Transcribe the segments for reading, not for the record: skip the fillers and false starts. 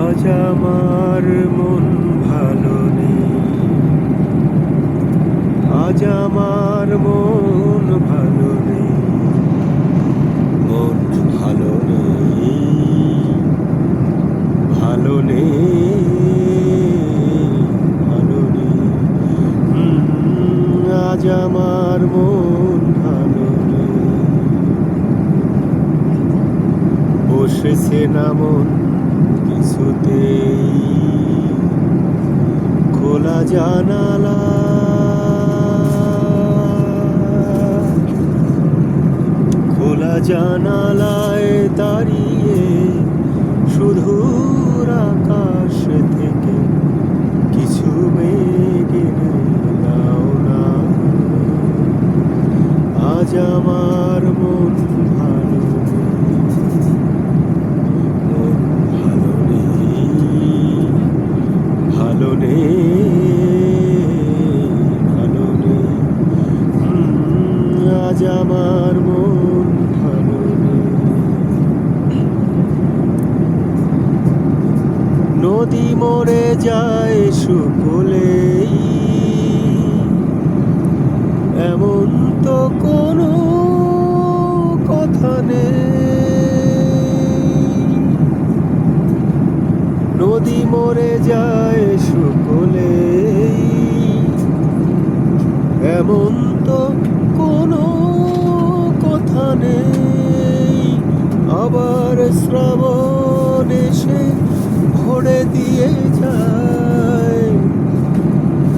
আজ আমার মন ভালো নেই, আজ আমার মন ভালো নেই, মন ভালো নেই, ভালো নেই, ভালো নেই। আজ আমার মন ভালো নেই। বসেছে না মন কিছুতেই, খোলা জানালা খোলা জানালায় দাঁড়িয়ে শুধুর আকাশ থেকে কিছু মেঘ এনে দাও না। আজ আমার মন ভালো নেই, ভালো নেই, ভালো নেই। আজ আমার মন ভালো নেই। নদী মরে যায় শুকলেই, এমন তো কোনো কথা নেই। নদী মরে যায় শুকলেই, এমন তো কোনো কথা নেই। আবার শ্রাবণ এসে ভরে দিয়ে যায়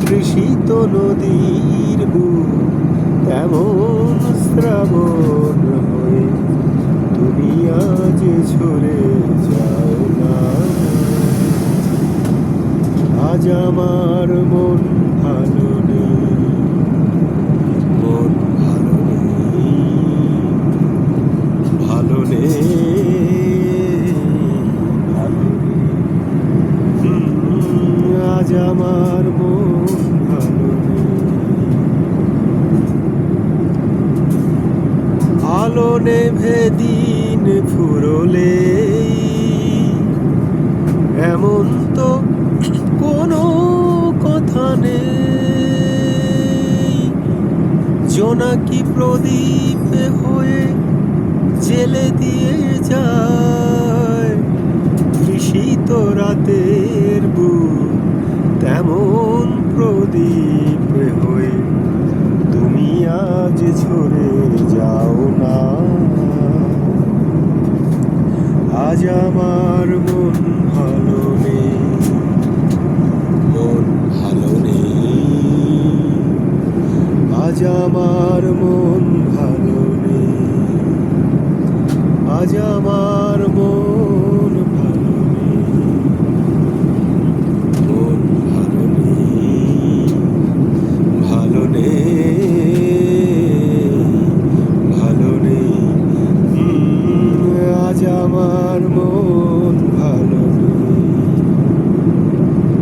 তৃষিত নদীর বুক, তেমন শ্রাবণ হয়ে তুমি আজ ঝরে যাও না। আজ আমার মন ভালো নেই, মন ভালো নেই, ভালো নেই, ভালো নেই। আজ আমার মন ভালো নেই। আলো নেভে দিন ফুরলেই, এমন তো কোনো কথা নেই। জোনাকি প্রদীপ হয়ে জেলে দিয়ে যায় তৃষিত রাতের বুক, তেমন প্রদীপ হয়ে তুমি আজ ঝরে যাও না। আজ আমার মন ভালো নেই, মন ভালো নেই, আজ আমার মন ভালো নেই, আজ আমার মন